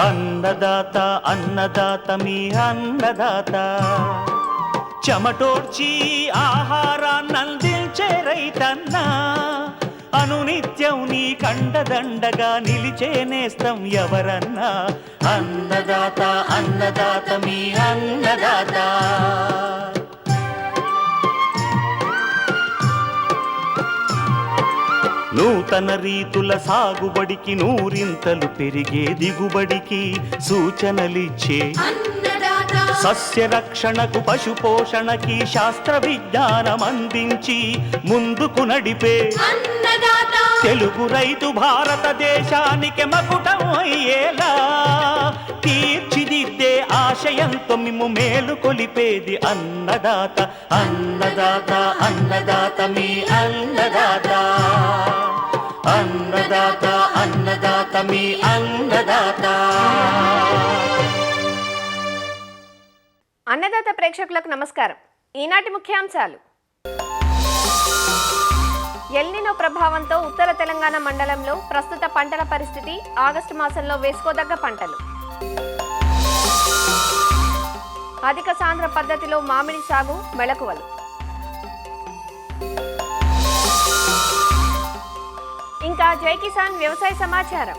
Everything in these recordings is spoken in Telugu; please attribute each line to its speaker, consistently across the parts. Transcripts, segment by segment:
Speaker 1: అన్నదాత అన్నదాత మీ అన్నదాత చెమటోడ్చి ఆహారాన్నందించే రైతన్నా అనునిత్యం నీ కండదండగా నిలిచే నేస్తం ఎవరన్నా అన్నదాత అన్నదాత మీ అన్నదాత నూతన రీతుల సాగుబడికి నూరింతలు పెరిగే దిగుబడికి సూచనలిచ్చే సస్య రక్షణకు పశు పోషణకి శాస్త్ర విజ్ఞానం అందించి ముందుకు నడిపే తెలుగు రైతు భారతదేశానికి మకుటం అయ్యేలా తీర్చిదిద్దే ఆశయంతో మిమ్ము మేలు కొలిపేది అన్నదాత అన్నదాత అన్నదాత మీ అన్నదాత అన్నదాత అన్నదాత మీ అన్నదాత.
Speaker 2: అన్నదాత ప్రేక్షకులకు నమస్కారం. ఈనాటి ముఖ్యాంశాలు: ఎల్నినో ప్రభావంతో ఉత్తర తెలంగాణ మండలంలో ప్రస్తుత పంటల పరిస్థితి, ఆగస్టు మాసంలో వేసుకోదగ్గ పంటలు, అధిక సాంద్ర పద్ధతిలో మామిడి సాగు మెళకువలు, ఇంకా జై కిసాన్ వ్యవసాయ సమాచారం.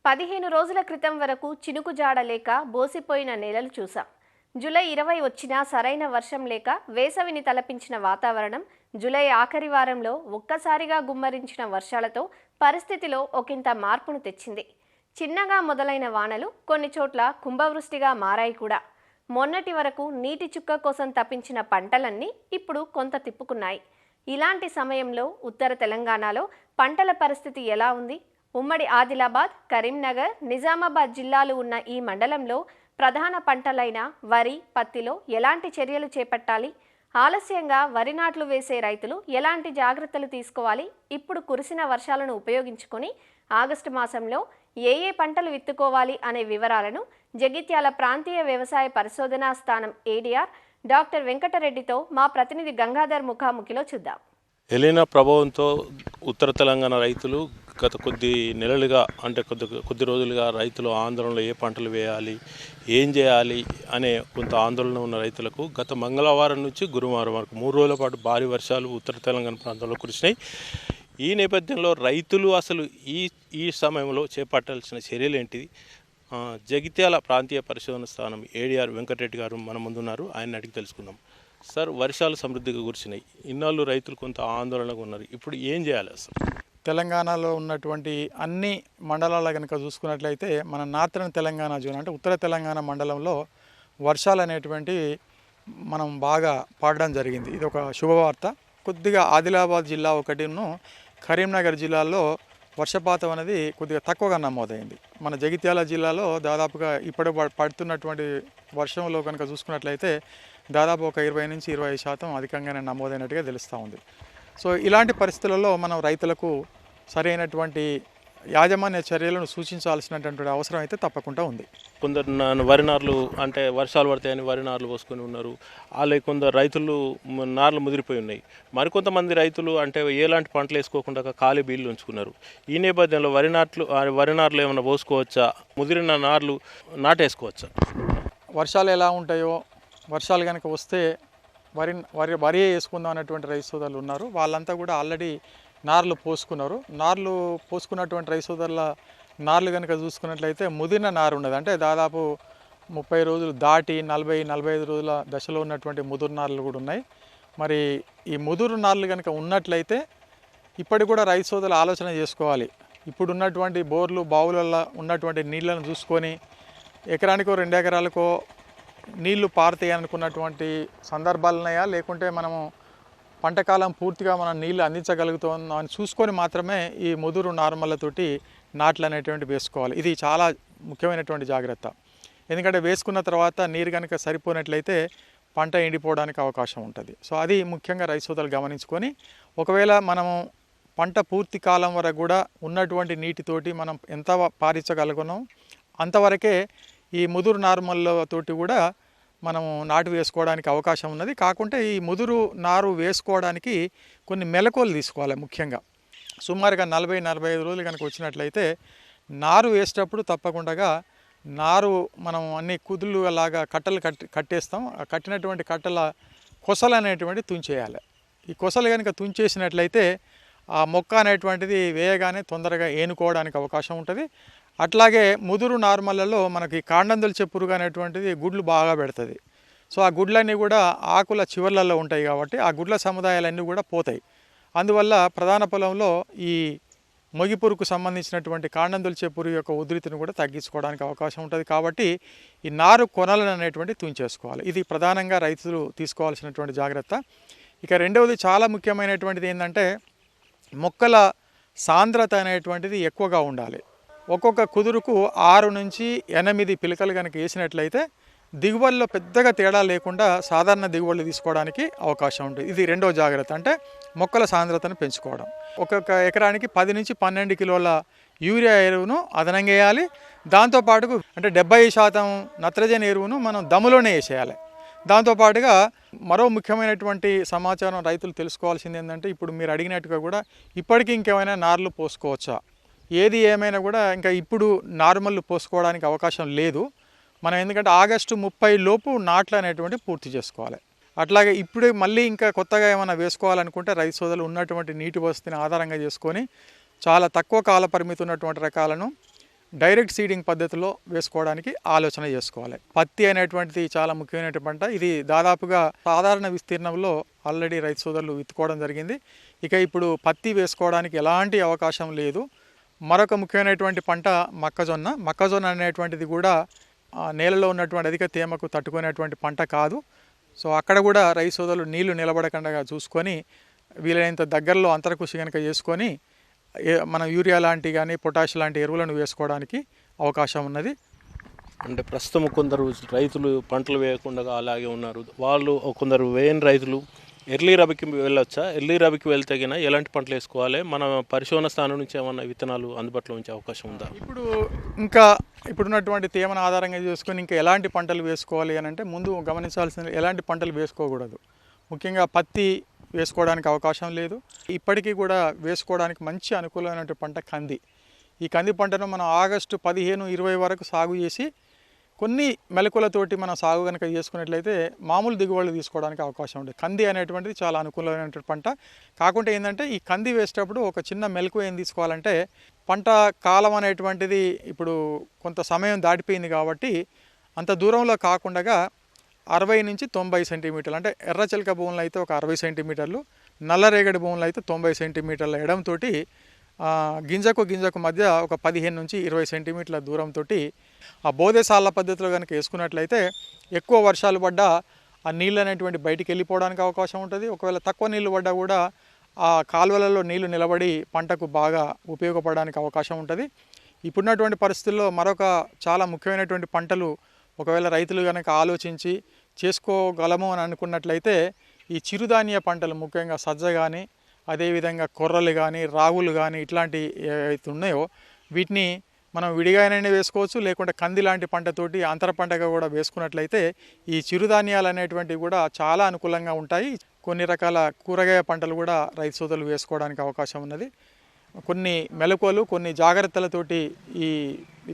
Speaker 2: పదిహేను రోజుల క్రితం వరకు చినుకు జాడ లేక బోసిపోయిన నేలలు చూసాం. జూలై 20 వచ్చినా సరైన వర్షం లేక వేసవిని తలపించిన వాతావరణం జూలై ఆఖరి వారంలో ఒక్కసారిగా గుమ్మరించిన వర్షాలతో పరిస్థితిలో ఒకంత మార్పును తెచ్చింది. చిన్నగా మొదలైన వానలు కొన్ని చోట్ల కుంభవృష్టిగా మారాయి కూడా. మొన్నటి వరకు నీటి చుక్క కోసం తప్పించిన పంటలన్నీ ఇప్పుడు కొంత తిప్పుకున్నాయి. ఇలాంటి సమయంలో ఉత్తర తెలంగాణలో పంటల పరిస్థితి ఎలా ఉంది? ఉమ్మడి ఆదిలాబాద్, కరీంనగర్, నిజామాబాద్ జిల్లాలు ఉన్న ఈ మండలంలో ప్రధాన పంటలైన వరి, పత్తిలో ఎలాంటి చర్యలు చేపట్టాలి? ఆలస్యంగా వరి నాట్లు వేసే రైతులు ఎలాంటి జాగ్రత్తలు తీసుకోవాలి? ఇప్పుడు కురిసిన వర్షాలను ఉపయోగించుకొని ఆగస్టు మాసంలో ఏ పంటలు విత్తుకోవాలి అనే వివరాలను జగిత్యాల ప్రాంతీయ వ్యవసాయ పరిశోధనా స్థానం ఏడీఆర్ డాక్టర్ వెంకటరెడ్డితో మా ప్రతినిధి గంగాధర్ ముఖాముఖిలో చూద్దాం.
Speaker 3: ఎలీనా ప్రభావంతో ఉత్తర తెలంగాణ రైతులు గత కొద్ది నెలలుగా అంటే కొద్ది రోజులుగా రైతులు ఆందోళనలో ఏ పంటలు వేయాలి, ఏం చేయాలి అనే కొంత ఆందోళన ఉన్న రైతులకు గత మంగళవారం నుంచి గురువారం వరకు 3 రోజుల పాటు భారీ వర్షాలు ఉత్తర తెలంగాణ ప్రాంతంలో కురిసినాయి. ఈ నేపథ్యంలో రైతులు అసలు ఈ సమయంలో చేపట్టాల్సిన చర్యలు ఏంటిది? జగిత్యాల ప్రాంతీయ పరిశోధన స్థానం ఏడీఆర్ వెంకటరెడ్డి గారు మన ముందున్నారు. ఆయన అడిగి తెలుసుకుందాం. సార్, వర్షాలు సమృద్ధిగా కురిసినాయి, ఇన్నాళ్ళు రైతులు కొంత ఆందోళనగా ఉన్నారు, ఇప్పుడు ఏం చేయాలి అసలు?
Speaker 4: తెలంగాణలో ఉన్నటువంటి అన్ని మండలాల కనుక చూసుకున్నట్లయితే మన నార్థన్ తెలంగాణ జోన్ అంటే ఉత్తర తెలంగాణ మండలంలో వర్షాలు అనేటువంటి మనం బాగా పాడడం జరిగింది. ఇది ఒక శుభవార్త. కొద్దిగా ఆదిలాబాద్ జిల్లా ఒకటిను కరీంనగర్ జిల్లాలో వర్షపాతం అనేది కొద్దిగా తక్కువగా నమోదైంది. మన జగిత్యాల జిల్లాలో దాదాపుగా ఇప్పుడు పడుతున్నటువంటి వర్షంలో కనుక చూసుకున్నట్లయితే దాదాపు ఒక 20 నుంచి 25% అధికంగానే నమోదైనట్టుగా తెలుస్తూ ఉంది. సో ఇలాంటి పరిస్థితులలో మనం రైతులకు సరైనటువంటి యాజమాన్య చర్యలను సూచించాల్సినటువంటి అవసరం అయితే తప్పకుండా ఉంది.
Speaker 3: కొందరు వరి నార్లు అంటే వర్షాలు పడతాయని వరి నార్లు పోసుకొని ఉన్నారు. అలాగే కొందరు రైతులు నార్లు ముదిరిపోయి ఉన్నాయి. మరికొంతమంది రైతులు అంటే ఎలాంటి పంటలు వేసుకోకుండా ఖాళీ బీళ్ళు ఉంచుకున్నారు. ఈ నేపథ్యంలో వరి నార్లు ఏమైనా పోసుకోవచ్చా? ముదిరిన నార్లు నాటేసుకోవచ్చా?
Speaker 4: వర్షాలు ఎలా ఉంటాయో, వర్షాలు కనుక వస్తే వరి వేసుకుందాం అనేటువంటి రైతు సోదరులు ఉన్నారు. వాళ్ళంతా కూడా ఆల్రెడీ నార్లు పోసుకున్నారు. నార్లు పోసుకున్నటువంటి రైతు సోదరుల నార్లు కనుక చూసుకున్నట్లయితే ముదిరిన నారు ఉన్నది. అంటే దాదాపు 30 రోజులు దాటి 40-45 రోజుల దశలో ఉన్నటువంటి ముదురు నార్లు కూడా ఉన్నాయి. మరి ఈ ముదురు నార్లు కనుక ఉన్నట్లయితే ఇప్పటికి కూడా రైతు సోదరులు ఆలోచన చేసుకోవాలి. ఇప్పుడు ఉన్నటువంటి బోర్లు, బావులలో ఉన్నటువంటి నీళ్ళను చూసుకొని ఎకరానికో 2 ఎకరాలకో నీళ్లు పారుతాయి అనుకున్నటువంటి సందర్భాలు ఉన్నాయా, లేకుంటే మనము పంటకాలం పూర్తిగా మనం నీళ్ళు అందించగలుగుతాం అని చూసుకొని మాత్రమే ఈ ముదురు నార్మల్లతోటి నాట్లు అనేటువంటి వేసుకోవాలి. ఇది చాలా ముఖ్యమైనటువంటి జాగ్రత్త. ఎందుకంటే వేసుకున్న తర్వాత నీరు కనుక సరిపోయినట్లయితే పంట ఎండిపోవడానికి అవకాశం ఉంటుంది. సో అది ముఖ్యంగా రైతు సోదరులు గమనించుకొని, ఒకవేళ మనము పంట పూర్తి కాలం వరకు కూడా ఉన్నటువంటి నీటితోటి మనం ఎంత పారించగలుగున్నాం అంతవరకే ఈ ముదురు నార్మల్తోటి కూడా మనం నాటు వేసుకోవడానికి అవకాశం ఉన్నది. కాకుంటే ఈ ముదురు నారు వేసుకోవడానికి కొన్ని మెలకువలు తీసుకోవాలి. ముఖ్యంగా సుమారుగా 40-45 రోజులు కనుక వచ్చినట్లయితే నారు వేసేటప్పుడు తప్పకుండా నారు మనం అన్ని కుదులు లాగా కట్టలు కట్టేస్తాం. ఆ కట్టినటువంటి కట్టల కొసలు అనేటువంటిది తుంచేయాలి. ఈ కొసలు కనుక తుంచేసినట్లయితే ఆ మొక్క అనేటువంటిది వేయగానే తొందరగా ఏనుకోవడానికి అవకాశం ఉంటుంది. అట్లాగే ముదురు నార్మల్లలో మనకి కాండందొలిచే పురుగు అనేటువంటిది గుడ్లు బాగా పెడుతుంది. సో ఆ గుడ్లన్నీ కూడా ఆకుల చివర్లలో ఉంటాయి కాబట్టి ఆ గుడ్ల సముదాయాలన్నీ కూడా పోతాయి. అందువల్ల ప్రధాన పొలంలో ఈ మొగి పురుగుకు సంబంధించినటువంటి కాండందొలిచే పురుగు యొక్క ఉధృతిని కూడా తగ్గించుకోవడానికి అవకాశం ఉంటుంది. కాబట్టి ఈ నారు కొనలను అనేటువంటి తుంచేసుకోవాలి. ఇది ప్రధానంగా రైతులు తీసుకోవాల్సినటువంటి జాగ్రత్త. ఇక రెండవది చాలా ముఖ్యమైనటువంటిది ఏంటంటే మొక్కల సాంద్రత అనేటువంటిది ఎక్కువగా ఉండాలి. ఒక్కొక్క కుదురుకు 6 నుంచి 8 పిలకలు కనుక వేసినట్లయితే దిగుబడిలో పెద్దగా తేడా లేకుండా సాధారణ దిగుబడులు తీసుకోవడానికి అవకాశం ఉంటుంది. ఇది రెండవ జాగ్రత్త, అంటే మొక్కల సాంద్రతను పెంచుకోవడం. ఒక్కొక్క ఎకరానికి 10 నుంచి 12 కిలోల యూరియా ఎరువును అదనంగా వేయాలి. దాంతోపాటుకు అంటే 70% నత్రజని ఎరువును మనం దమ్ములోనే వేసేయాలి. దాంతోపాటుగా మరో ముఖ్యమైనటువంటి సమాచారం రైతులు తెలుసుకోవాల్సింది ఏంటంటే ఇప్పుడు మీరు అడిగినట్టుగా కూడా ఇప్పటికీ ఇంకేమైనా నార్లు పోసుకోవచ్చా, ఏది ఏమైనా కూడా ఇంకా ఇప్పుడు నార్మల్ పోసుకోవడానికి అవకాశం లేదు మనం. ఎందుకంటే ఆగస్టు 30 లోపు నాట్లు అనేటువంటి పూర్తి చేసుకోవాలి. అట్లాగే ఇప్పుడే మళ్ళీ ఇంకా కొత్తగా ఏమైనా వేసుకోవాలనుకుంటే రైతు సోదరులు ఉన్నటువంటి నీటి వసతిని ఆధారంగా చేసుకొని చాలా తక్కువ కాల పరిమితి ఉన్నటువంటి రకాలను డైరెక్ట్ సీడింగ్ పద్ధతిలో వేసుకోవడానికి ఆలోచన చేసుకోవాలి. పత్తి అనేటువంటిది చాలా ముఖ్యమైన పంట. ఇది దాదాపుగా సాధారణ విస్తీర్ణంలో ఆల్రెడీ రైతు సోదరులు విత్తుకోవడం జరిగింది. ఇక ఇప్పుడు పత్తి వేసుకోవడానికి ఎలాంటి అవకాశం లేదు. మరొక ముఖ్యమైనటువంటి పంట మొక్కజొన్న. మొక్కజొన్న అనేటువంటిది కూడా నేలలో ఉన్నటువంటి అధిక తేమకు తట్టుకునేటువంటి పంట కాదు. సో అక్కడ కూడా రైతు సోదరులు నీళ్లు నిలబడకుండా చూసుకొని వీలైనంత దగ్గరలో అంతరకృషి కనుక చేసుకొని మనం యూరియా లాంటి కానీ పొటాష్ లాంటి ఎరువులను వేసుకోవడానికి అవకాశం ఉన్నది.
Speaker 3: అంటే ప్రస్తుతం కొందరు రైతులు పంటలు వేయకుండా అలాగే ఉన్నారు. వాళ్ళు కొందరు వేయని రైతులు ఎర్లీ రబీకి వెళ్ళొచ్చా? ఎర్లీ రబీకి వెళ్తే గిన ఎలాంటి పంటలు వేసుకోవాలి? మన పరిశోధన స్థానం నుంచి ఏమన్నా విత్తనాలు అందుబాటులో ఉంచే అవకాశం ఉందా?
Speaker 4: ఇప్పుడున్నటువంటి తేమను ఆధారంగా చేసుకొని ఇంకా ఎలాంటి పంటలు వేసుకోవాలి అని అంటే ముందు గమనించాల్సిన ఎలాంటి పంటలు వేసుకోకూడదు. ముఖ్యంగా పత్తి వేసుకోవడానికి అవకాశం లేదు. ఇప్పటికీ కూడా వేసుకోవడానికి మంచి అనుకూలమైన పంట కంది. ఈ కంది పంటను మనం ఆగస్టు 15-20 వరకు సాగు చేసి కొన్ని మెలకులతోటి మనం సాగు కనుక చేసుకున్నట్లయితే మామూలు దిగుబడులు తీసుకోవడానికి అవకాశం ఉంటుంది. కంది అనేటువంటిది చాలా అనుకూలమైనటువంటి పంట. కాకుంటే ఏంటంటే ఈ కంది వేసేటప్పుడు ఒక చిన్న మెలకు ఏం తీసుకోవాలంటే పంట కాలం అనేటువంటిది ఇప్పుడు కొంత సమయం దాటిపోయింది కాబట్టి అంత దూరంలో కాకుండా 60 నుంచి 90 సెంటీమీటర్లు, అంటే ఎర్రచిలక భూములు అయితే ఒక 60 సెంటీమీటర్లు, నల్లరేగడి భూములు అయితే 90 సెంటీమీటర్ల ఎడంతో గింజకు మధ్య ఒక 15 నుంచి 20 సెంటీమీటర్ల దూరంతో ఆ బోధేసాల పద్ధతిలో కనుక వేసుకున్నట్లయితే ఎక్కువ వర్షాలు పడ్డా ఆ నీళ్ళు అనేటువంటి బయటికి వెళ్ళిపోవడానికి అవకాశం ఉంటుంది. ఒకవేళ తక్కువ నీళ్ళు పడ్డా కూడా ఆ కాలువలలో నీళ్లు నిలబడి పంటకు బాగా ఉపయోగపడడానికి అవకాశం ఉంటుంది. ఇప్పుడున్నటువంటి పరిస్థితుల్లో మరొక చాలా ముఖ్యమైనటువంటి పంటలు ఒకవేళ రైతులు కనుక ఆలోచించి చేసుకోగలము అని అనుకున్నట్లయితే ఈ చిరుధాన్య పంటలు, ముఖ్యంగా సజ్జ కానీ అదేవిధంగా కొర్రలు కానీ రాగులు కానీ ఇట్లాంటి ఏవైతే ఉన్నాయో వీటిని మనం విడిగానే వేసుకోవచ్చు. లేకుంటే కంది లాంటి పంటతోటి అంతర పంటగా కూడా వేసుకున్నట్లయితే ఈ చిరుధాన్యాలు అనేటువంటివి కూడా చాలా అనుకూలంగా ఉంటాయి. కొన్ని రకాల కూరగాయ పంటలు కూడా రైతు సోదరులు వేసుకోవడానికి అవకాశం ఉన్నది. కొన్ని మెలకువలు, కొన్ని జాగ్రత్తలతోటి ఈ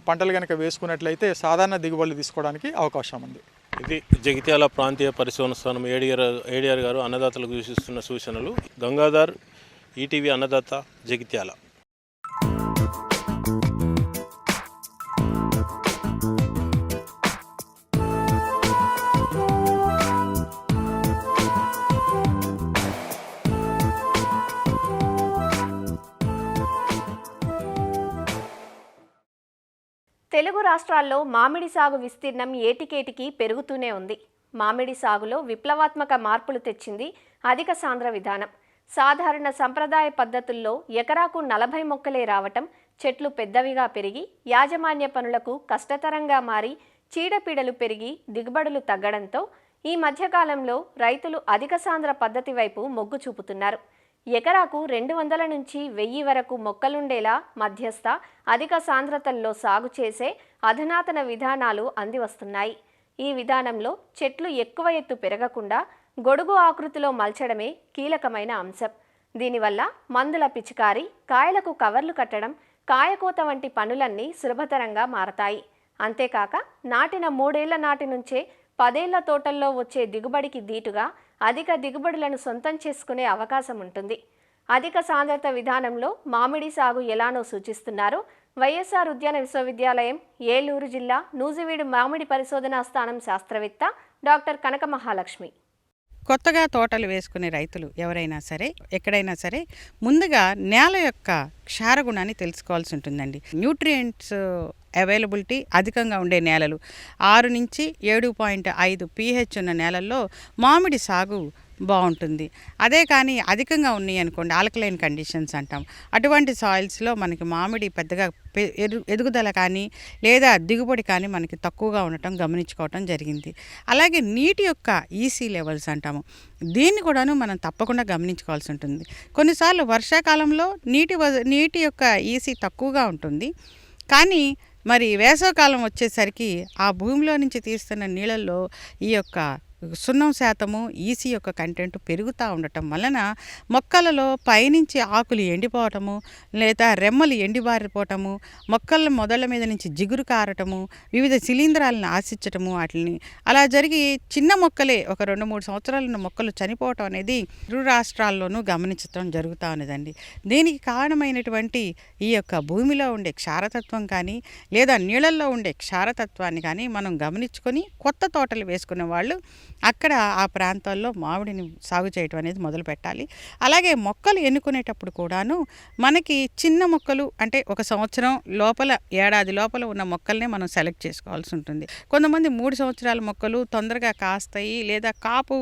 Speaker 4: పంటలు కనుక వేసుకున్నట్లయితే సాధారణ దిగుబడులు తీసుకోవడానికి అవకాశం ఉంది.
Speaker 3: ఇది జగిత్యాల ప్రాంతీయ పరిశోధన స్థానం ఏడిఆర్ గారు అన్నదాతలకు సూచిస్తున్న సూచనలు. గంగాధర్, ఈటీవీ అన్నదాత, జగిత్యాల.
Speaker 2: తెలుగు రాష్ట్రాల్లో మామిడి సాగు విస్తీర్ణం ఏటికేటికి పెరుగుతూనే ఉంది. మామిడి సాగులో విప్లవాత్మక మార్పులు తెచ్చింది అధిక సాంద్ర విధానం. సాధారణ సంప్రదాయ పద్ధతుల్లో ఎకరాకు 40 మొక్కలే రావటం, చెట్లు పెద్దవిగా పెరిగి యాజమాన్య పనులకు కష్టతరంగా మారి చీడపీడలు పెరిగి దిగుబడులు తగ్గడంతో ఈ మధ్యకాలంలో రైతులు అధిక సాంద్ర పద్ధతి వైపు మొగ్గు చూపుతున్నారు. ఎకరాకు 200 నుంచి 1000 వరకు మొక్కలుండేలా మధ్యస్థ అధిక సాంద్రతల్లో సాగు చేసే అధునాతన విధానాలు అందివస్తున్నాయి. ఈ విధానంలో చెట్లు ఎక్కువ ఎత్తు పెరగకుండా గొడుగు ఆకృతిలో మల్చడమే కీలకమైన అంశం. దీనివల్ల మందుల పిచికారీ, కాయలకు కవర్లు కట్టడం, కాయకోత వంటి పనులన్నీ సులభతరంగా మారతాయి. అంతేకాక నాటిన 3 ఏళ్ల నాటి నుంచే 10 ఏళ్ల తోటల్లో వచ్చే దిగుబడికి దీటుగా అధిక దిగుబడులను సొంతం చేసుకునే అవకాశం ఉంటుంది. అధిక సాంద్రత విధానంలో మామిడి సాగు ఎలానో సూచిస్తున్నారు వైఎస్ఆర్ ఉద్యాన విశ్వవిద్యాలయం ఏలూరు జిల్లా నూజివీడు మామిడి పరిశోధనా స్థానం శాస్త్రవేత్త డాక్టర్ కనక మహాలక్ష్మి.
Speaker 5: కొత్తగా తోటలు వేసుకునే రైతులు ఎవరైనా సరే, ఎక్కడైనా సరే, ముందుగా నేల యొక్క క్షారగుణాన్ని తెలుసుకోవాల్సి ఉంటుందండి. న్యూట్రియంట్స్ అవైలబిలిటీ అధికంగా ఉండే నేలలు 6 నుంచి 7.5 pH ఉన్న నేలల్లో మామిడి సాగు బాగుంటుంది. అదే కానీ అధికంగా ఉన్నాయి అనుకోండి, ఆల్కలైన్ కండిషన్స్ అంటాం, అటువంటి సాయిల్స్లో మనకి మామిడి పెద్దగా ఎదుగుదల కానీ లేదా దిగుబడి కానీ మనకి తక్కువగా ఉండటం గమనించుకోవటం జరిగింది. అలాగే నీటి యొక్క ఈసీ లెవెల్స్ అంటాము, దీన్ని కూడాను మనం తప్పకుండా గమనించుకోవాల్సి ఉంటుంది. కొన్నిసార్లు వర్షాకాలంలో నీటి యొక్క ఈసీ తక్కువగా ఉంటుంది, కానీ మరి వేసవకాలం వచ్చేసరికి ఆ భూమిలో నుంచి తీస్తున్న నీళ్ళల్లో ఈ యొక్క 0% ఈసీ యొక్క కంటెంట్ పెరుగుతూ ఉండటం వలన మొక్కలలో పైనుంచి ఆకులు ఎండిపోవటము, లేదా రెమ్మలు ఎండిబారిపోవటము, మొక్కల మొదళ్ళ మీద నుంచి జిగురు కారటము, వివిధ శిలీంధ్రాలను ఆశించటము, వాటిని అలా జరిగి చిన్న మొక్కలే ఒక 2-3 సంవత్సరాలు ఉన్న మొక్కలు చనిపోవటం అనేది ఇరు రాష్ట్రాల్లోనూ గమనించడం జరుగుతూ ఉన్నదండి. దీనికి కారణమైనటువంటి ఈ యొక్క భూమిలో ఉండే క్షారతత్వం కానీ లేదా నీళ్ళల్లో ఉండే క్షారతత్వాన్ని కానీ మనం గమనించుకొని కొత్త తోటలు వేసుకునే వాళ్ళు అక్కడ ఆ ప్రాంతాల్లో మామిడిని సాగు చేయటం అనేది మొదలు పెట్టాలి. అలాగే మొక్కలు ఎన్నుకునేటప్పుడు కూడాను మనకి చిన్న మొక్కలు అంటే 1 సంవత్సరం లోపల, ఏడాది లోపల ఉన్న మొక్కల్నే మనం సెలెక్ట్ చేసుకోవాల్సి ఉంటుంది. కొంతమంది 3 సంవత్సరాల మొక్కలు తొందరగా కాస్తాయి, లేదా కాపు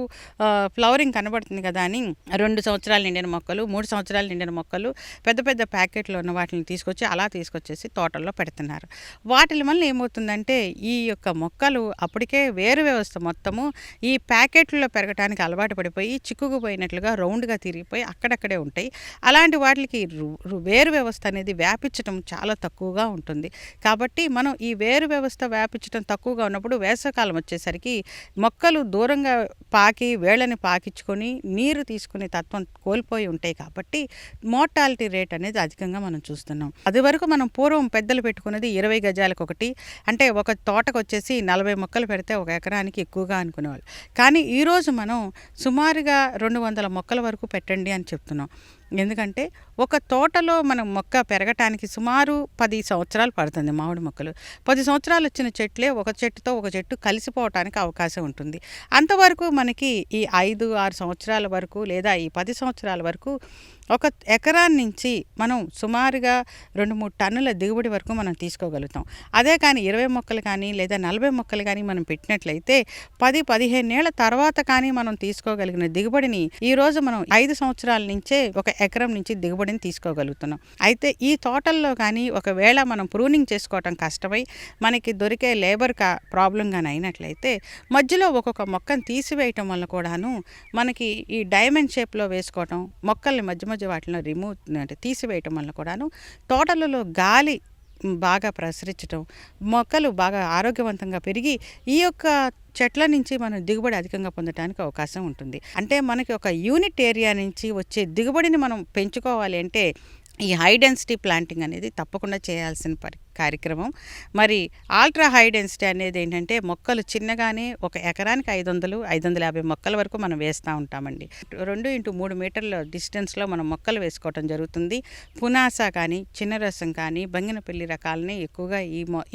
Speaker 5: ఫ్లవరింగ్ కనబడుతుంది కదా అని 2 సంవత్సరాలు నిండిన మొక్కలు, 3 సంవత్సరాలు నిండిన మొక్కలు పెద్ద పెద్ద ప్యాకెట్లో ఉన్న వాటిని తీసుకొచ్చేసి తోటల్లో పెడుతున్నారు. వాటి వల్ల ఏమవుతుందంటే ఈ యొక్క మొక్కలు అప్పటికే వేరు వ్యవస్థ మొత్తము ఈ ప్యాకెట్లలో పెరగడానికి అలవాటు పడిపోయి చిక్కుకుపోయినట్లుగా రౌండ్గా తిరిగిపోయి అక్కడక్కడే ఉంటాయి. అలాంటి వాటికి వేరు వ్యవస్థ అనేది వ్యాపించడం చాలా తక్కువగా ఉంటుంది. కాబట్టి మనం ఈ వేరు వ్యవస్థ వ్యాపించడం తక్కువగా ఉన్నప్పుడు వేసవకాలం వచ్చేసరికి మొక్కలు దూరంగా పాకి వేళ్ళని పాకించుకొని నీరు తీసుకునే తత్వం కోల్పోయి ఉంటాయి. కాబట్టి మోర్టాలిటీ రేట్ అనేది అధికంగా మనం చూస్తున్నాం. అది వరకు మనం పూర్వం పెద్దలు పెట్టుకున్నది 20 గజాలకు ఒకటి, అంటే ఒక తోటకు వచ్చేసి 40 మొక్కలు పెడితే ఒక ఎకరానికి ఎక్కువగా అనుకునేవాళ్ళు. కానీ ఈరోజు మనం సుమారుగా 200 మొక్కల వరకు పెట్టండి అని చెప్తున్నాం. ఎందుకంటే ఒక తోటలో మనం మొక్క పెరగటానికి సుమారు 10 సంవత్సరాలు పడుతుంది. మామిడి మొక్కలు 10 సంవత్సరాలు వచ్చిన చెట్లే ఒక చెట్టుతో ఒక చెట్టు కలిసిపోవటానికి అవకాశం ఉంటుంది. అంతవరకు మనకి ఈ 5-6 సంవత్సరాల వరకు లేదా ఈ 10 సంవత్సరాల వరకు ఒక ఎకరాన్ని నుంచి మనం సుమారుగా 2-3 టన్నుల దిగుబడి వరకు మనం తీసుకోగలుగుతాం. అదే కానీ 20 మొక్కలు కానీ లేదా 40 మొక్కలు కానీ మనం పెట్టినట్లయితే 10-15 ఏళ్ల తర్వాత కానీ మనం తీసుకోగలిగిన దిగుబడిని ఈరోజు మనం 5 సంవత్సరాల నుంచే ఒక ఎకరం నుంచి దిగుబడిని తీసుకోగలుగుతున్నాం. అయితే ఈ తోటల్లో కానీ ఒకవేళ మనం ప్రూనింగ్ చేసుకోవటం కష్టమై మనకి దొరికే లేబర్ ప్రాబ్లం కానీ అయినట్లయితే మధ్యలో ఒక్కొక్క మొక్కను తీసివేయటం వల్ల కూడాను మనకి ఈ డైమండ్ షేప్లో వేసుకోవటం, మొక్కల్ని మధ్య వాటిలో అంటే తీసివేయటం వల్ల కూడాను తోటలలో గాలి బాగా ప్రసరించటం, మొక్కలు బాగా ఆరోగ్యవంతంగా పెరిగి ఈ యొక్క చెట్ల నుంచి మనం దిగుబడి అధికంగా పొందడానికి అవకాశం ఉంటుంది. అంటే మనకి ఒక యూనిట్ ఏరియా నుంచి వచ్చే దిగుబడిని మనం పెంచుకోవాలి అంటే ఈ హై డెన్సిటీ ప్లాంటింగ్ అనేది తప్పకుండా చేయాల్సిన కార్యక్రమం. మరి ఆల్ట్రా హై డెన్సిటీ అనేది ఏంటంటే మొక్కలు చిన్నగానే ఒక ఎకరానికి 500-550 మొక్కల వరకు మనం వేస్తూ ఉంటామండి. 2x3 మీటర్ల డిస్టెన్స్లో మనం మొక్కలు వేసుకోవటం జరుగుతుంది. పునాస కానీ, చిన్న రసం కానీ, బంగినపల్లి రకాలని ఎక్కువగా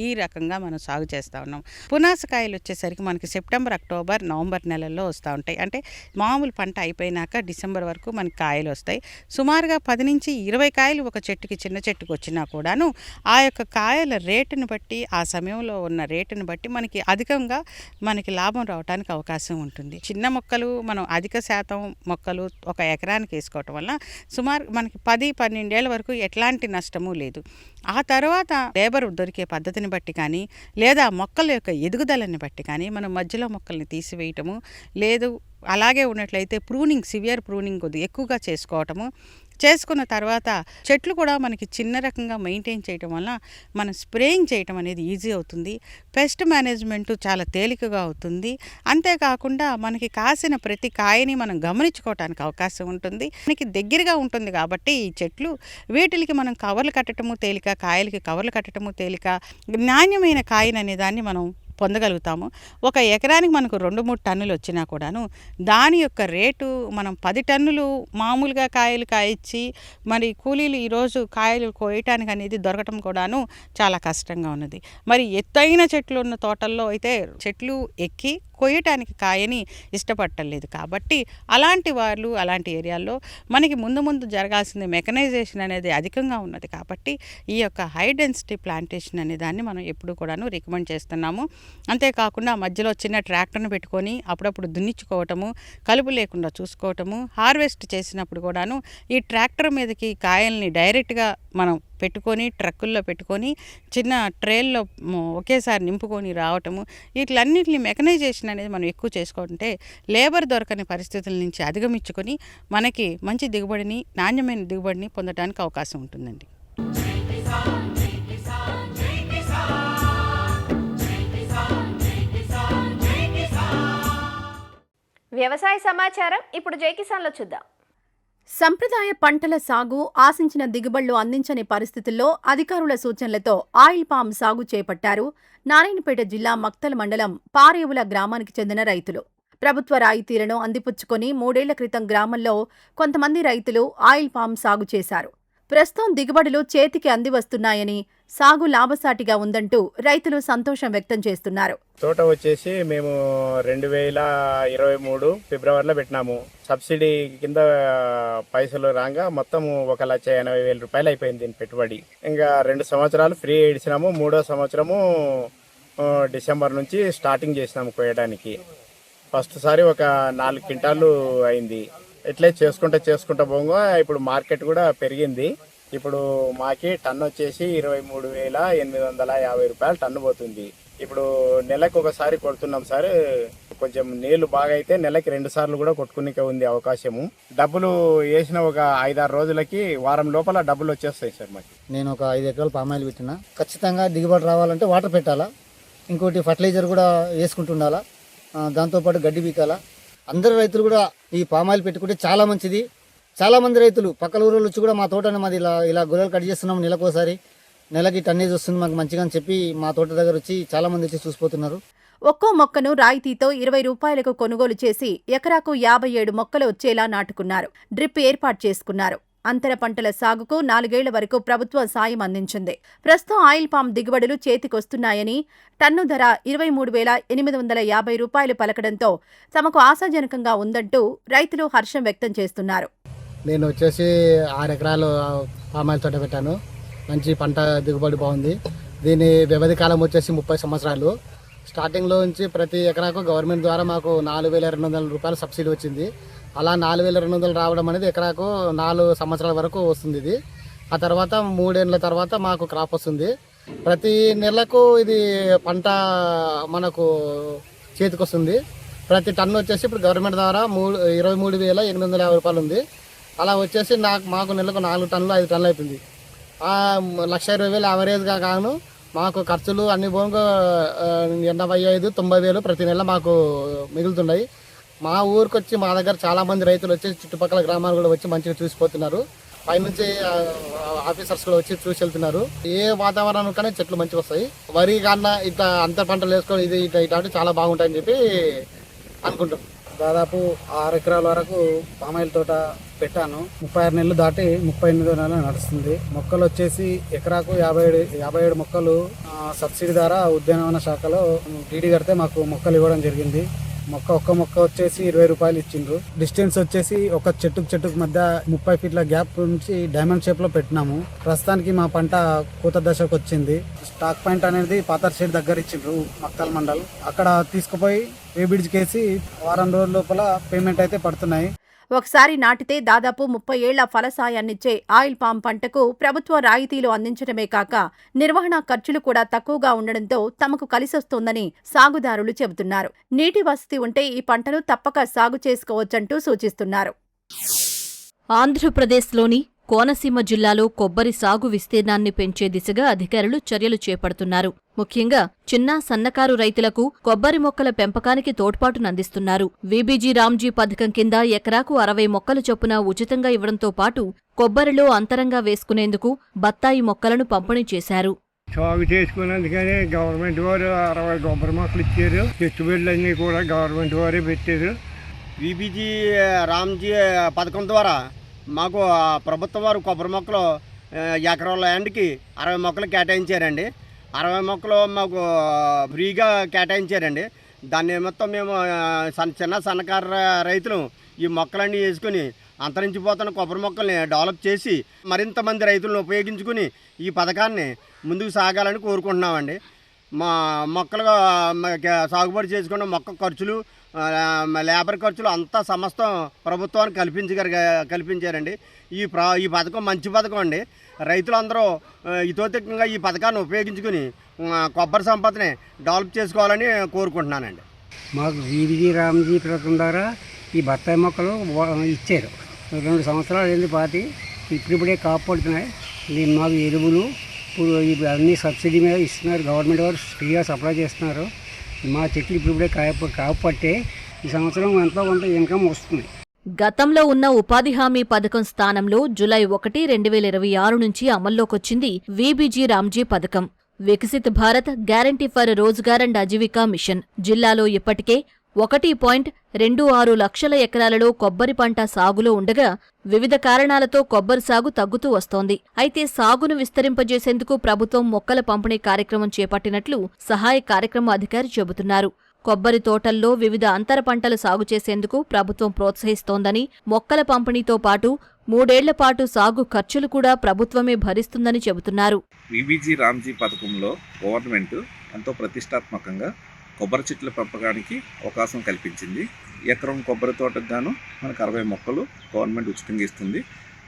Speaker 5: ఈ రకంగా మనం సాగు చేస్తూ ఉన్నాం. పునాసకాయలు వచ్చేసరికి మనకి సెప్టెంబర్, అక్టోబర్, నవంబర్ నెలల్లో వస్తూ ఉంటాయి. అంటే మామూలు పంట అయిపోయినాక డిసెంబర్ వరకు మనకి కాయలు వస్తాయి. సుమారుగా 10 నుంచి 20 కాయలు ఒక చెట్టుకి, చిన్న చెట్టుకు వచ్చినా కూడాను ఆ యొక్క కాయల రేటును బట్టి, ఆ సమయంలో ఉన్న రేటును బట్టి మనకి అధికంగా మనకి లాభం రావడానికి అవకాశం ఉంటుంది. చిన్న మొక్కలు మనం అధిక శాతం మొక్కలు ఒక ఎకరానికి వేసుకోవటం వల్ల సుమారు మనకి 10-12 ఏళ్ళ వరకు ఎట్లాంటి నష్టము లేదు. ఆ తర్వాత లేబర్ దొరికే పద్ధతిని బట్టి కానీ, లేదా మొక్కల యొక్క ఎదుగుదలని బట్టి కానీ మనం మధ్యలో మొక్కల్ని తీసివేయటము, లేదు అలాగే ఉన్నట్లయితే సివియర్ ప్రూనింగ్ కొద్దిగా ఎక్కువగా చేసుకున్న తర్వాత చెట్లు కూడా మనకి చిన్న రకంగా మెయింటైన్ చేయటం వల్ల మనం స్ప్రేయింగ్ చేయటం అనేది ఈజీ అవుతుంది. పెస్ట్ మేనేజ్మెంట్ చాలా తేలికగా అవుతుంది. అంతేకాకుండా మనకి కాసిన ప్రతి కాయని మనం గమనించుకోవటానికి అవకాశం ఉంటుంది. మనకి దగ్గరగా ఉంటుంది కాబట్టి ఈ చెట్లు వీటికి మనం కవర్లు కట్టడము తేలిక, కాయలకి కవర్లు కట్టడము తేలిక, నాణ్యమైన కాయననే దాన్ని మనం పొందగలుగుతాము. ఒక ఎకరానికి మనకు 2-3 టన్నులు వచ్చినా కూడాను దాని యొక్క రేటు మనం 10 టన్నులు మామూలుగా కాయలు కాయించి మరి కూలీలు ఈరోజు కాయలు కోయటానికి అనేది దొరకటం కూడాను చాలా కష్టంగా ఉన్నది. మరి ఎత్తైన చెట్లు ఉన్న తోటల్లో అయితే చెట్లు ఎక్కి కొయ్యటానికి కాయని ఇష్టపడలేదు. కాబట్టి అలాంటి వాళ్ళు అలాంటి ఏరియాల్లో మనకి ముందు జరగాల్సింది మెకనైజేషన్ అనేది అధికంగా ఉన్నది. కాబట్టి ఈ యొక్క హై డెన్సిటీ ప్లాంటేషన్ అనే దాన్ని మనం ఎప్పుడు కూడాను రికమెండ్ చేస్తున్నాము. అంతేకాకుండా మధ్యలో చిన్న ట్రాక్టర్ను పెట్టుకొని అప్పుడప్పుడు దున్నించుకోవటము, కలుపు లేకుండా చూసుకోవటము, హార్వెస్ట్ చేసినప్పుడు కూడాను ఈ ట్రాక్టర్ మీదకి కాయల్ని డైరెక్ట్గా మనం పెట్టుకొని ట్రక్కుల్లో పెట్టుకొని చిన్న ట్రేల్లో ఒకేసారి నింపుకొని రావటము, వీటిలన్నింటినీ మెకనైజేషన్ అనేది మనం ఎక్కువ చేసుకుంటే లేబర్ దొరకని పరిస్థితుల నుంచి అధిగమించుకొని మనకి మంచి దిగుబడిని, నాణ్యమైన దిగుబడిని పొందడానికి అవకాశం ఉంటుందండి.
Speaker 2: వ్యవసాయ సమాచారం ఇప్పుడు జై కిసాన్లో చూద్దాం.
Speaker 6: సంప్రదాయ పంటల సాగు ఆశించిన దిగుబడులు అందించని పరిస్థితుల్లో అధికారుల సూచనలతో ఆయిల్ పామ్ సాగు చేపట్టారు నారాయణపేట జిల్లా మక్తల్ మండలం పారేవుల గ్రామానికి చెందిన రైతులు. ప్రభుత్వ రాయితీలను అందిపుచ్చుకొని 3 ఏళ్ల క్రితం గ్రామంలో కొంతమంది రైతులు ఆయిల్ పామ్ సాగు చేశారు. ప్రస్తుతం దిగుబడులు చేతికి అందివస్తున్నాయని, సాగు లాభసాటిగా ఉందంటూ రైతులు సంతోషం వ్యక్తం చేస్తున్నారు.
Speaker 7: తోట వచ్చేసి మేము 2023 ఫిబ్రవరిలో పెట్టినాము. సబ్సిడీ కింద పైసలు రాగా మొత్తం 1,80,000 రూపాయలు అయిపోయింది దీని పెట్టుబడి. ఇంకా 2 సంవత్సరాలు ఫ్రీ ఇడిచినాము. 3వ సంవత్సరము డిసెంబర్ నుంచి స్టార్టింగ్ చేసినాము కోయడానికి. ఫస్ట్ సారి ఒక 4 క్వింటాలు అయింది. ఇట్లే చేసుకుంటా పోగా ఇప్పుడు మార్కెట్ కూడా పెరిగింది. ఇప్పుడు మాకి టన్ను వచ్చేసి 23,850 రూపాయలు టన్ను పోతుంది. ఇప్పుడు నెలకు ఒకసారి కొడుతున్నాం సార్. కొంచెం నీళ్లు బాగా అయితే నెలకి 2 సార్లు కూడా కొట్టుకునే ఉంది అవకాశము. డబ్బులు వేసిన ఒక 5-6 రోజులకి వారం లోపల డబ్బులు వచ్చేస్తాయి సార్ మాకు.
Speaker 8: నేను ఒక 5 ఎకరాలు పామాయిల్ పెట్టినా. ఖచ్చితంగా దిగుబడి రావాలంటే వాటర్ పెట్టాలా, ఇంకోటి ఫర్టిలైజర్ కూడా వేసుకుంటుండాలా, దాంతోపాటు గడ్డి బీకాలా. అందరు రైతులు కూడా ఈ పామాయిల్ పెట్టుకుంటే చాలా మంచిది. చాలా మంది రైతులు పక్కల ఊళ్ళో వచ్చి కూడా మా తోటని మాది ఇలా గొర్రెలు కట్ చేస్తున్నాం, నెలకోసారి నెలకి టన్నేజ్ వస్తుంది మాకు మంచిగా అని చెప్పి మా తోట దగ్గర వచ్చి చాలా మంది వచ్చి చూసిపోతున్నారు.
Speaker 6: ఒక్కో మొక్కను రాయితీతో 20 రూపాయలకు కొనుగోలు చేసి ఎకరాకు 57 మొక్కలు వచ్చేలా నాటుకున్నారు. డ్రిప్ ఏర్పాటు చేసుకున్నారు. అంతర పంటల సాగుకు 4 ఏళ్ల వరకు ప్రభుత్వం సాయం అందించింది. ప్రస్తుతం ఆయిల్ పామ్ దిగుబడులు చేతికొస్తున్నాయని, టన్ను ధర 23,850 రూపాయలు పలకడంతో తమకు ఆశాజనకంగా ఉందంటూ రైతులు హర్షం వ్యక్తం చేస్తున్నారు.
Speaker 8: నేను వచ్చేసి 6 ఎకరాలు పామాయిల్ తోట పెట్టాను. మంచి పంట దిగుబడి బాగుంది. దీని వ్యవధి కాలం వచ్చేసి 30 సంవత్సరాలు. స్టార్టింగ్లో నుంచి ప్రతి ఎకరాకు గవర్నమెంట్ ద్వారా మాకు 4,200 రూపాయలు సబ్సిడీ వచ్చింది. అలా 4,200 రావడం అనేది ఎకరాకు 4 సంవత్సరాల వరకు వస్తుంది. ఇది ఆ తర్వాత 3 ఏళ్ళ తర్వాత మాకు క్రాప్ వస్తుంది. ప్రతి నెలకు ఇది పంట మనకు చేతికి వస్తుంది. ప్రతి టన్ను వచ్చేసి ఇప్పుడు గవర్నమెంట్ ద్వారా 23,850 రూపాయలు ఉంది. అలా వచ్చేసి మాకు నెలకు 4 టన్నులు 5 టన్నులు అవుతుంది. 1,20,000 యావరేజ్గా కాను మాకు ఖర్చులు అన్ని పోగా 85,000-90,000 ప్రతి నెల మాకు మిగులుతున్నాయి. మా ఊరికి వచ్చి మా దగ్గర చాలా మంది రైతులు వచ్చి చుట్టుపక్కల గ్రామాలు కూడా వచ్చి మంచిగా చూసిపోతున్నారు. పైనుంచి ఆఫీసర్స్ కూడా వచ్చి చూసి వెళ్తున్నారు. ఏ వాతావరణం కానీ చెట్లు మంచిగా వస్తాయి. వరి కన్నా ఇట్లా అంతర్ పంటలు వేసుకొని ఇది ఇట్లాంటి చాలా బాగుంటాయని చెప్పి అనుకుంటాం.
Speaker 9: దాదాపు 6 ఎకరాల వరకు పామాయిల్ తోట పెట్టాను. 36 నెలలు దాటి 38వ నెల నడుస్తుంది. మొక్కలు వచ్చేసి ఎకరాకు 57 మొక్కలు సబ్సిడీ ద్వారా ఉద్యానవన శాఖలో డీడీ కడితే మాకు మొక్కలు ఇవ్వడం జరిగింది. ఒక్క మొక్క వచ్చేసి 20 రూపాయలు ఇచ్చిండ్రు. డిస్టెన్స్ వచ్చేసి ఒక చెట్టుకు మధ్య 30 ఫీట్ల గ్యాప్ నుంచి డైమండ్ షేప్ లో పెట్టినాము. ప్రస్తుతానికి మా పంట కోత దశకు వచ్చింది. స్టాక్ పాయింట్ అనేది పాతర్ షేడ్ దగ్గర ఇచ్చిండ్రు మక్తల్ మండల్. అక్కడ తీసుకుపోయి వేబిడ్జ్ కేసి వారం రోజుల లోపల పేమెంట్ అయితే పడుతున్నాయి.
Speaker 6: ఒకసారి నాటితే దాదాపు 30 ఏళ్ల ఫలసాయాన్నిచ్చే ఆయిల్ పామ్ పంటకు ప్రభుత్వ రాయితీలు అందించడమే కాక నిర్వహణ ఖర్చులు కూడా తక్కువగా ఉండడంతో తమకు కలిసొస్తోందని సాగుదారులు చెబుతున్నారు. నీటి వసతి ఉంటే ఈ పంటను తప్పక సాగు చేసుకోవచ్చంటూ సూచిస్తున్నారు.
Speaker 10: ఆంధ్రప్రదేశ్లోని కోనసీమ జిల్లాలో కొబ్బరి సాగు విస్తీర్ణాన్ని పెంచే దిశగా అధికారులు చర్యలు చేపడుతున్నారు. ముఖ్యంగా చిన్న సన్నకారు రైతులకు కొబ్బరి మొక్కల పెంపకానికి తోడ్పాటునందిస్తున్నారు. వీబీజీ రామ్జీ పథకం కింద ఎకరాకు 60 మొక్కలు చొప్పున ఉచితంగా ఇవ్వడంతో పాటు కొబ్బరిలో అంతరంగా వేసుకునేందుకు బత్తాయి మొక్కలను పంపిణీ చేశారు.
Speaker 11: సాగు చేసుకున్నందుకనే గవర్నమెంట్ వారు 60 కొబ్బరి మొక్కలు ఇచ్చారు. పెట్టుబడులన్నీ కూడా గవర్నమెంట్ వారే పెట్టారు.
Speaker 12: వీబీజీ రామ్జీ పథకం ద్వారా మాకు ప్రభుత్వం వారు కొబ్బరి మొక్కలు ఎకరాల ల్యాండ్కి 60 మొక్కలు కేటాయించారండి. 60 మొక్కలు మాకు ఫ్రీగా కేటాయించారండి. దాన్ని మొత్తం మేము చిన్న సన్నకారు రైతులు ఈ మొక్కలన్నీ వేసుకుని అంతరించిపోతున్న కొబ్బరి మొక్కల్ని డెవలప్ చేసి మరింత మంది రైతులను ఉపయోగించుకుని ఈ పథకాన్ని ముందుకు సాగాలని కోరుకుంటున్నామండి. మా మొక్కలు సాగుబడి చేసుకున్న మొక్క ఖర్చులు, లేబర్ ఖర్చులు అంతా సమస్తం ప్రభుత్వానికి కల్పించారండి. ఈ పథకం మంచి పథకం అండి. రైతులందరూ హితోధికంగా ఈ పథకాన్ని ఉపయోగించుకుని కొబ్బరి సంపదని డెవలప్ చేసుకోవాలని కోరుకుంటున్నానండి.
Speaker 11: మాకు వీబీజీ రామ్జీ పథకం ద్వారా ఈ బత్తాయి మొక్కలు ఇచ్చారు. 2 సంవత్సరాలు అయింది పాతి. ఇప్పుడిప్పుడే కాపు పడుతున్నాయి. దీన్ని మాకు ఎరువులు ఇప్పుడు అన్ని సబ్సిడీ మీద ఇస్తున్నారు. గవర్నమెంట్ వారు ఫ్రీగా సప్లై చేస్తున్నారు. మా చెట్లు ఇప్పుడిప్పుడే కాపు పట్టే ఈ సంవత్సరం ఎంతో కొంత ఇన్కమ్ వస్తుంది.
Speaker 10: గతంలో ఉన్న ఉపాధి హామీ పథకం స్థానంలో జూలై 1, 2026 నుంచి అమల్లోకొచ్చింది వీబీజీ రామ్జీ పథకం. Viksit Bharat guarantee for Rozgar and Ajeevika mission. జిల్లాలో ఇప్పటికే 1.26 లక్షల ఎకరాలలో కొబ్బరి పంట సాగులో ఉండగా వివిధ కారణాలతో కొబ్బరి సాగు తగ్గుతూ వస్తోంది. అయితే సాగును విస్తరింపజేసేందుకు ప్రభుత్వం మొక్కల పంపిణీ కార్యక్రమం చేపట్టినట్లు సహాయ కార్యక్రమ అధికారి చెబుతున్నారు. కొబ్బరి తోటల్లో వివిధ అంతర పంటలు సాగు చేసేందుకు ప్రభుత్వం ప్రోత్సహిస్తోందని, మొక్కల పంపిణీతో పాటు 3 ఏళ్ల పాటు సాగు ఖర్చులు కూడా ప్రభుత్వమే భరిస్తుందని చెబుతున్నారు.
Speaker 13: వీబీజీ రామ్జీ పథకంలో గవర్నమెంట్ ఎంతో ప్రతిష్టాత్మకంగా కొబ్బరి చెట్ల పెంపకానికి అవకాశం కల్పించింది. ఎకరం కొబ్బరి తోటకు గాను మనకు 60 మొక్కలు గవర్నమెంట్ ఉచితంగా ఇస్తుంది.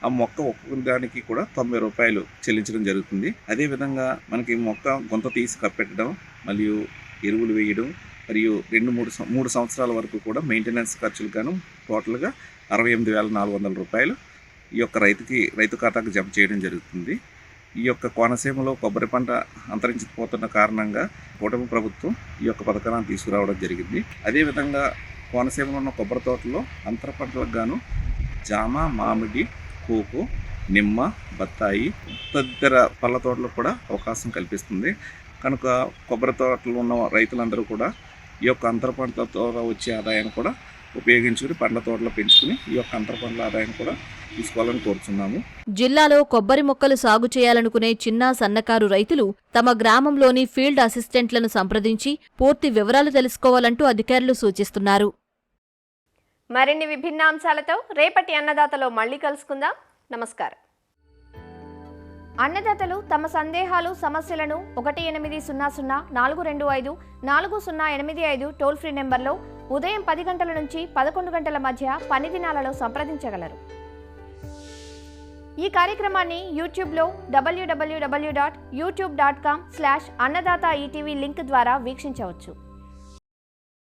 Speaker 13: ఆ మొక్క ఒక్కొక్క దానికి కూడా 90 రూపాయలు చెల్లించడం జరుగుతుంది. అదేవిధంగా మనకి మొక్క గొంత తీసి కప్పెట్టడం, మరియు ఎరువులు వేయడం, మరియు 3 సంవత్సరాల వరకు కూడా మెయింటెనెన్స్ ఖర్చులు గాను టోటల్గా 68,400 రూపాయలు ఈ యొక్క రైతు ఖాతాకు జమ చేయడం జరుగుతుంది. ఈ యొక్క కోనసీమలో కొబ్బరి పంట అంతరించిపోతున్న కారణంగా కూటమి ప్రభుత్వం ఈ యొక్క పథకాన్ని తీసుకురావడం జరిగింది. అదేవిధంగా కోనసీమలో ఉన్న కొబ్బరి తోటలో అంతర పంటలకు గాను జామ, మామిడి, కోకో, నిమ్మ, బత్తాయి తదితర పళ్ళ తోటలకు కూడా అవకాశం కల్పిస్తుంది. కనుక కొబ్బరి తోటలు ఉన్న రైతులందరూ కూడా ఈ యొక్క అంతర పంటల ద్వారా వచ్చే ఆదాయాన్ని కూడా ఉపయోగించుకుని పండ్ల తోటలు పెంచుకుని ఈ యొక్క అంతర పండ్ల ఆదాయాన్ని కూడా తీసుకోవాలని కోరుతున్నాము.
Speaker 10: జిల్లాలో కొబ్బరి మొక్కలు సాగు చేయాలనుకునే చిన్న సన్నకారు రైతులు తమ గ్రామంలోని ఫీల్డ్ అసిస్టెంట్లను సంప్రదించి పూర్తి వివరాలు తెలుసుకోవాలంటూ అధికారులు సూచిస్తున్నారు.
Speaker 2: మరిన్ని విభిన్న అంశాలతో రేపటి అన్నదాతలో మళ్ళీ కలుసుకుందాం. నమస్కారం. అన్నదాతలు తమ సందేహాలు, సమస్యలను 1800-425-4085 టోల్ ఫ్రీ నెంబర్లో ఉదయం 10 గంటల నుంచి 11 గంటల మధ్య పని దినాలలో సంప్రదించగలరు. ఈ కార్యక్రమాన్ని యూట్యూబ్లో www.youtube.com/annadaata ETV లింక్ ద్వారా వీక్షించవచ్చు.